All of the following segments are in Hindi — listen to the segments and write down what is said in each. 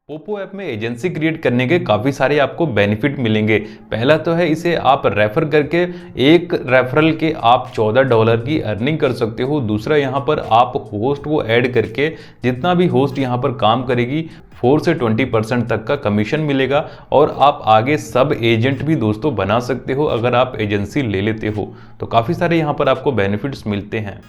पोपो ऐप में एजेंसी क्रिएट करने के काफ़ी सारे आपको बेनिफिट मिलेंगे। पहला तो है इसे आप रेफर करके एक रेफरल के आप $14 की अर्निंग कर सकते हो। दूसरा यहाँ पर आप होस्ट को ऐड करके जितना भी होस्ट यहाँ पर काम करेगी 4 से 20% तक का कमीशन मिलेगा और आप आगे सब एजेंट भी दोस्तों बना सकते हो अगर आप एजेंसी ले लेते हो। तो काफ़ी सारे यहाँ पर आपको बेनिफिट्स मिलते हैं।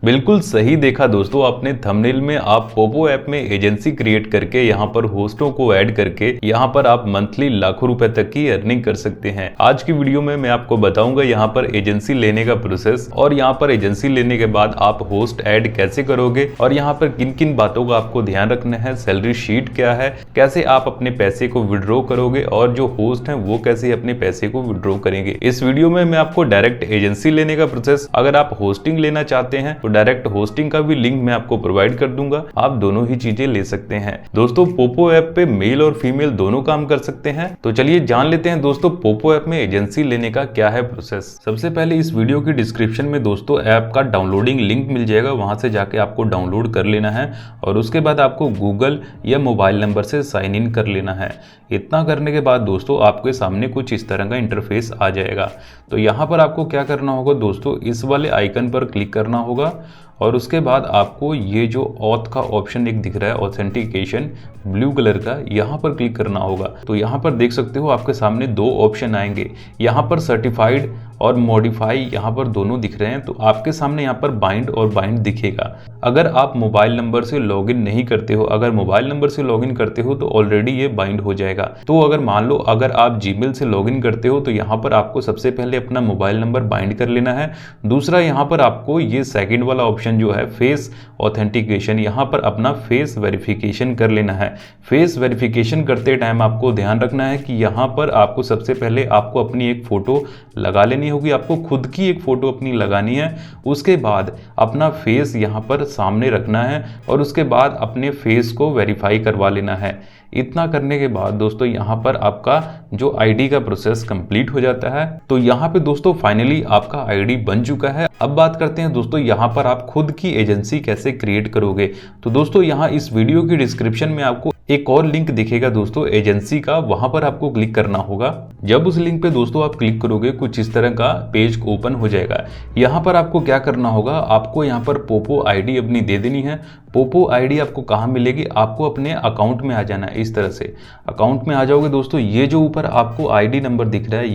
बिल्कुल सही देखा दोस्तों आपने, थंबनेल में आप पोपो ऐप में एजेंसी क्रिएट करके यहाँ पर होस्टों को ऐड करके यहाँ पर आप मंथली लाखों रुपए तक की अर्निंग कर सकते हैं। आज की वीडियो में मैं आपको बताऊंगा यहाँ पर एजेंसी लेने का प्रोसेस और यहाँ पर एजेंसी लेने के बाद आप होस्ट ऐड कैसे करोगे और यहाँ पर किन किन बातों का आपको ध्यान रखना है, सैलरी शीट क्या है, कैसे आप अपने पैसे को विड्रॉ करोगे और जो होस्ट है वो कैसे अपने पैसे को विड्रॉ करेंगे। इस वीडियो में मैं आपको डायरेक्ट एजेंसी लेने का प्रोसेस, अगर आप होस्टिंग लेना चाहते हैं तो डायरेक्ट होस्टिंग का भी लिंक मैं आपको प्रोवाइड कर दूंगा, आप दोनों ही चीजें ले सकते हैं। दोस्तों पोपो ऐप पे मेल और फीमेल दोनों काम कर सकते हैं। तो चलिए जान लेते हैं दोस्तों पोपो ऐप में एजेंसी लेने का क्या है प्रोसेस। सबसे पहले इस वीडियो की डिस्क्रिप्शन में दोस्तों ऐप का डाउनलोडिंग लिंक मिल जाएगा, वहां से जाके आपको डाउनलोड कर लेना है और उसके बाद आपको गूगल या मोबाइल नंबर से साइन इन कर लेना है। इतना करने के बाद दोस्तों आपके सामने कुछ इस तरह का इंटरफेस आ जाएगा। तो यहाँ पर आपको क्या करना होगा दोस्तों, इस वाले आइकन पर क्लिक करना होगा और उसके बाद आपको ये जो ऑथ का ऑप्शन एक दिख रहा है, ऑथेंटिकेशन ब्लू कलर का, यहाँ पर क्लिक करना होगा। तो यहाँ पर देख सकते हो आपके सामने दो ऑप्शन आएंगे, यहाँ पर सर्टिफाइड और मॉडिफाई यहाँ पर दोनों दिख रहे हैं। तो आपके सामने यहाँ पर बाइंड और बाइंड दिखेगा। अगर आप मोबाइल नंबर से लॉगिन नहीं करते हो, अगर मोबाइल नंबर से लॉगिन करते हो तो ऑलरेडी ये बाइंड हो जाएगा। तो अगर मान लो अगर आप जीमेल से लॉगिन करते हो तो यहाँ पर आपको सबसे पहले अपना मोबाइल नंबर बाइंड कर लेना है। दूसरा यहाँ पर आपको ये सेकंड वाला ऑप्शन जो है फेस ऑथेंटिकेशन, यहाँ पर अपना फेस वेरिफिकेशन कर लेना है। फेस वेरिफिकेशन करते टाइम आपको ध्यान रखना है कि यहाँ पर आपको सबसे पहले आपको अपनी एक फोटो लगा लेनी होगी, आपको खुद की एक फोटो अपनी लगानी है। उसके बाद अपना फेस यहाँ पर सामने रखना है और उसके बाद अपने फेस को वेरीफाई करवा लेना है। इतना करने के बाद दोस्तों यहाँ पर आपका जो आईडी का प्रोसेस कंप्लीट हो जाता है। तो यहाँ पे दोस्तों फाइनली आपका आईडी बन चुका है। अब बात करते हैं दोस्तों यहाँ पर आप खुद की एजेंसी कैसे क्रिएट करोगे। तो दोस्तों यहाँ इस वीडियो की डिस्क्रिप्शन में आपको एक और लिंक दिखेगा दोस्तों एजेंसी का, वहां पर आपको क्लिक करना होगा। जब उस लिंक पे दोस्तों आप क्लिक करोगे कुछ इस तरह का पेज ओपन हो जाएगा। यहाँ पर आपको क्या करना होगा, आपको यहाँ पर पोपो आईडी अपनी दे देनी है। पोपो आईडी आपको कहाँ मिलेगी, आपको अपने अकाउंट में आ जाना है। इस तरह से अकाउंट में आ जाओगे दोस्तों, ये जो ऊपर आपको आईडी नंबर दिख रहा है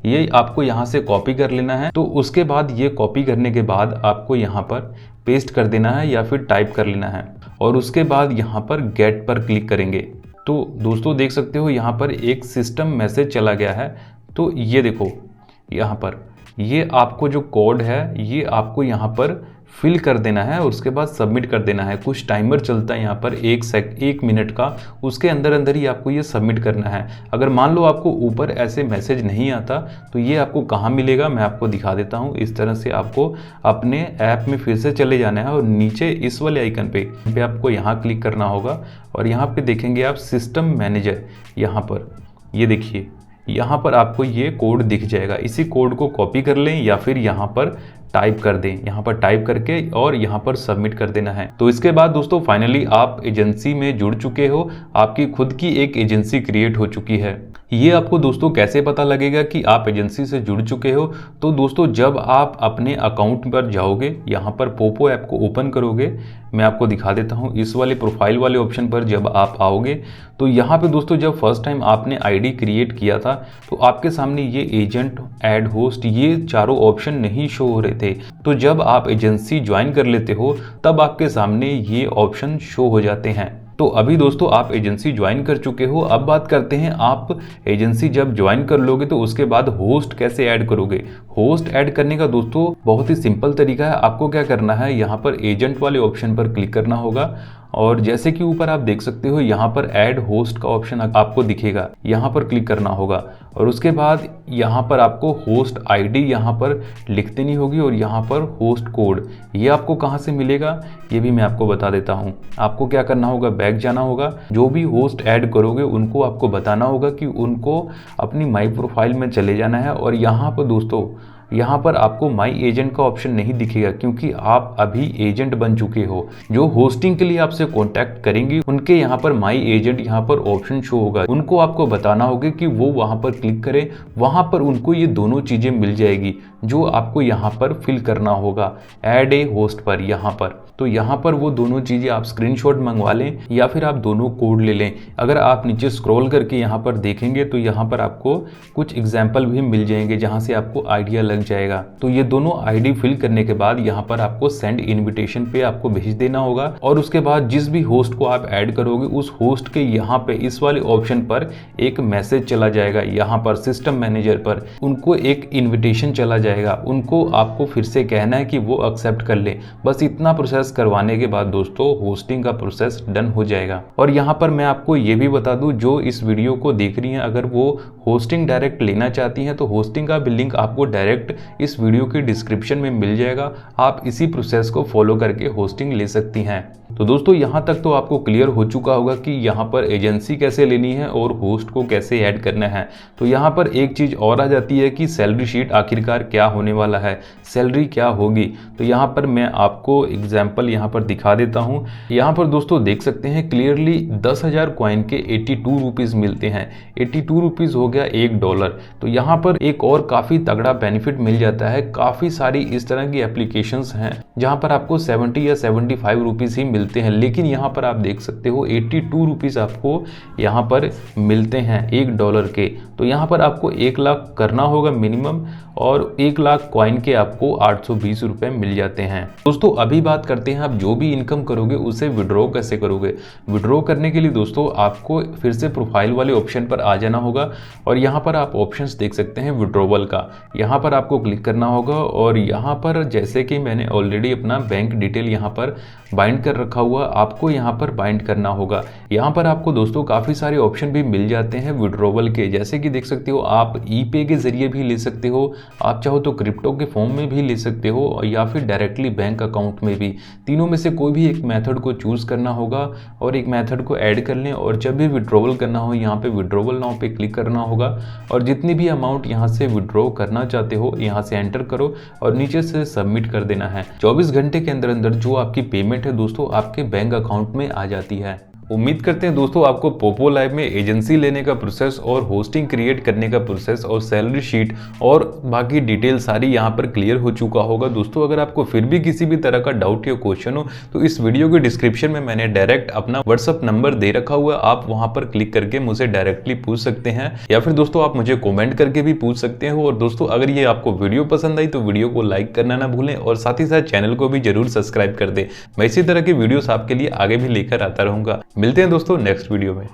ये आपको यहाँ से कॉपी कर लेना है। तो उसके बाद ये कॉपी करने के बाद आपको यहाँ पर पेस्ट कर देना है या फिर टाइप कर लेना है और उसके बाद यहाँ पर गेट पर क्लिक करेंगे। तो दोस्तों देख सकते हो यहाँ पर एक सिस्टम मैसेज चला गया है। तो ये देखो यहाँ पर ये आपको जो कोड है ये आपको यहाँ पर फिल कर देना है और उसके बाद सबमिट कर देना है। कुछ टाइमर चलता है यहाँ पर 1 मिनट का, उसके अंदर अंदर ही आपको ये सबमिट करना है। अगर मान लो आपको ऊपर ऐसे मैसेज नहीं आता तो ये आपको कहाँ मिलेगा मैं आपको दिखा देता हूँ। इस तरह से आपको अपने ऐप में फिर से चले जाना है और नीचे इस वाले आइकन पे आपको यहाँ क्लिक करना होगा और यहाँ पे देखेंगे आप सिस्टम मैनेजर, यहाँ पर ये देखिए यहाँ पर आपको ये कोड दिख जाएगा। इसी कोड को कॉपी कर लें या फिर यहाँ पर टाइप कर दें, यहाँ पर टाइप करके और यहाँ पर सबमिट कर देना है। तो इसके बाद दोस्तों फाइनली आप एजेंसी में जुड़ चुके हो, आपकी खुद की एक एजेंसी क्रिएट हो चुकी है। ये आपको दोस्तों कैसे पता लगेगा कि आप एजेंसी से जुड़ चुके हो, तो दोस्तों जब आप अपने अकाउंट पर जाओगे, यहाँ पर पोपो ऐप को ओपन करोगे, मैं आपको दिखा देता हूँ। इस वाले प्रोफाइल वाले ऑप्शन पर जब आप आओगे तो यहाँ पे दोस्तों जब फर्स्ट टाइम आपने आईडी क्रिएट किया था तो आपके सामने ये एजेंट, ऐड होस्ट, ये चारों ऑप्शन नहीं शो हो रहे थे। तो जब आप एजेंसी ज्वाइन कर लेते हो तब आपके सामने ये ऑप्शन शो हो जाते हैं। तो अभी दोस्तों आप एजेंसी ज्वाइन कर चुके हो। अब बात करते हैं आप एजेंसी जब ज्वाइन कर लोगे तो उसके बाद होस्ट कैसे ऐड करोगे। होस्ट ऐड करने का दोस्तों बहुत ही सिंपल तरीका है। आपको क्या करना है, यहाँ पर एजेंट वाले ऑप्शन पर क्लिक करना होगा और जैसे कि ऊपर आप देख सकते हो यहाँ पर ऐड होस्ट का ऑप्शन आपको दिखेगा, यहाँ पर क्लिक करना होगा और उसके बाद यहाँ पर आपको होस्ट आईडी यहाँ पर लिख देनी होगी और यहाँ पर होस्ट कोड ये आपको कहाँ से मिलेगा ये भी मैं आपको बता देता हूँ। आपको क्या करना होगा, बैक जाना होगा, जो भी होस्ट ऐड करोगे उनको आपको बताना होगा कि उनको अपनी माई प्रोफाइल में चले जाना है और यहाँ पर दोस्तों यहाँ पर आपको माई एजेंट का ऑप्शन नहीं दिखेगा क्योंकि आप अभी एजेंट बन चुके हो। जो होस्टिंग के लिए आपसे कॉन्टैक्ट करेंगे उनके यहाँ पर माई एजेंट यहाँ पर ऑप्शन शो होगा। उनको आपको बताना होगा कि वो वहाँ पर क्लिक करें, वहाँ पर उनको ये दोनों चीज़ें मिल जाएगी जो आपको यहाँ पर फिल करना होगा ऐड ए होस्ट पर यहाँ पर। तो यहाँ पर वो दोनों चीज़ें आप स्क्रीनशॉट मंगवा लें या फिर आप दोनों कोड ले लें। अगर आप नीचे स्क्रॉल करके यहाँ पर देखेंगे तो यहाँ पर आपको कुछ एग्जाम्पल भी मिल जाएंगे जहाँ से आपको आइडिया लग जाएगा। तो ये दोनों आईडी फिल करने के बाद यहाँ पर आपको सेंड इन्विटेशन पे आपको भेज देना होगा और उसके बाद जिस भी होस्ट को आप ऐड करोगे उस होस्ट के यहाँ पे इस वाले ऑप्शन पर एक मैसेज चला जाएगा, यहाँ पर सिस्टम मैनेजर पर उनको एक इन्विटेशन चला जाएगा। उनको आपको फिर से कहना है कि वो एक्सेप्ट कर ले। बस इतना प्रोसेस करवाने के बाद दोस्तों होस्टिंग का प्रोसेस डन हो जाएगा। और यहाँ पर मैं आपको ये भी बता दूं, जो इस वीडियो को देख रही हैं अगर वो होस्टिंग डायरेक्ट लेना चाहती हैं तो होस्टिंग का भी लिंक आपको डायरेक्ट इस वीडियो के डिस्क्रिप्शन में मिल जाएगा। आप इसी प्रोसेस को फॉलो करके होस्टिंग ले सकती हैं। तो दोस्तों यहाँ तक तो आपको क्लियर हो चुका होगा कि यहाँ पर एजेंसी कैसे लेनी है और होस्ट को कैसे ऐड करना है। तो यहाँ पर एक चीज़ और आ जाती है कि सैलरी शीट आखिरकार क्या होने वाला है, सैलरी क्या होगी। तो यहाँ पर मैं आपको एग्जाम्पल यहाँ पर दिखा देता हूँ। यहाँ पर दोस्तों देख सकते हैं क्लियरली 10,000 कॉइन के 82 रुपीज़ मिलते हैं। 82 रुपीज़ हो गया $1। तो यहाँ पर एक और काफ़ी तगड़ा बेनिफिट मिल जाता है। काफ़ी सारी इस तरह की एप्लीकेशंस हैं जहाँ पर आपको 70 या 75 रुपीज़ ही मिलते हैं, लेकिन यहाँ पर आप देख सकते हो 82 रुपीज़ आपको यहाँ पर मिलते हैं $1 के। तो यहाँ पर आपको 1 लाख करना होगा मिनिमम और 1 लाख कॉइन के आपको 820 रुपये मिल जाते हैं। दोस्तों अभी बात करते हैं आप जो भी इनकम करोगे उसे विड्रॉ कैसे करोगे। विड्रॉ करने के लिए दोस्तों आपको फिर से प्रोफाइल वाले ऑप्शन पर आ जाना होगा और यहाँ पर आप ऑप्शंस देख सकते हैं विड्रॉवल का। यहाँ पर आपको क्लिक करना होगा और यहाँ पर जैसे कि मैंने ऑलरेडी अपना बैंक डिटेल यहाँ पर बाइंड कर रखा हुआ, आपको यहाँ पर बाइंड करना होगा। यहाँ पर आपको दोस्तों काफ़ी सारे ऑप्शन भी मिल जाते हैं विड्रॉवल के, जैसे कि देख सकते हो आप ई-पे के जरिए भी ले सकते हो, आप चाहो तो क्रिप्टो के फॉर्म में भी ले सकते हो या फिर डायरेक्टली बैंक अकाउंट में भी। तीनों में से कोई भी एक मेथड को चूज़ करना होगा और एक मेथड को ऐड कर लें और जब भी विड्रॉवल करना हो यहाँ पे विड्रॉवल नाउ पे क्लिक करना होगा और जितनी भी अमाउंट यहाँ से विड्रॉ करना चाहते हो यहाँ से एंटर करो और नीचे से सबमिट कर देना है। 24 घंटे के अंदर अंदर जो आपकी पेमेंट है दोस्तों आपके बैंक अकाउंट में आ जाती है। उम्मीद करते हैं दोस्तों आपको पोपो लाइव में एजेंसी लेने का प्रोसेस और होस्टिंग क्रिएट करने का प्रोसेस और सैलरी शीट और बाकी डिटेल सारी यहाँ पर क्लियर हो चुका होगा। दोस्तों अगर आपको फिर भी किसी भी तरह का डाउट या क्वेश्चन हो तो इस वीडियो के डिस्क्रिप्शन में मैंने डायरेक्ट अपना व्हाट्सअप नंबर दे रखा हुआ है, आप वहां पर क्लिक करके मुझे डायरेक्टली पूछ सकते हैं या फिर दोस्तों आप मुझे कॉमेंट करके भी पूछ सकते हो। और दोस्तों अगर ये आपको वीडियो पसंद आई तो वीडियो को लाइक करना ना भूलें और साथ ही साथ चैनल को भी जरूर सब्सक्राइब कर दें। मैं इसी तरह की वीडियोस आपके लिए आगे भी लेकर आता रहूंगा। मिलते हैं दोस्तों नेक्स्ट वीडियो में।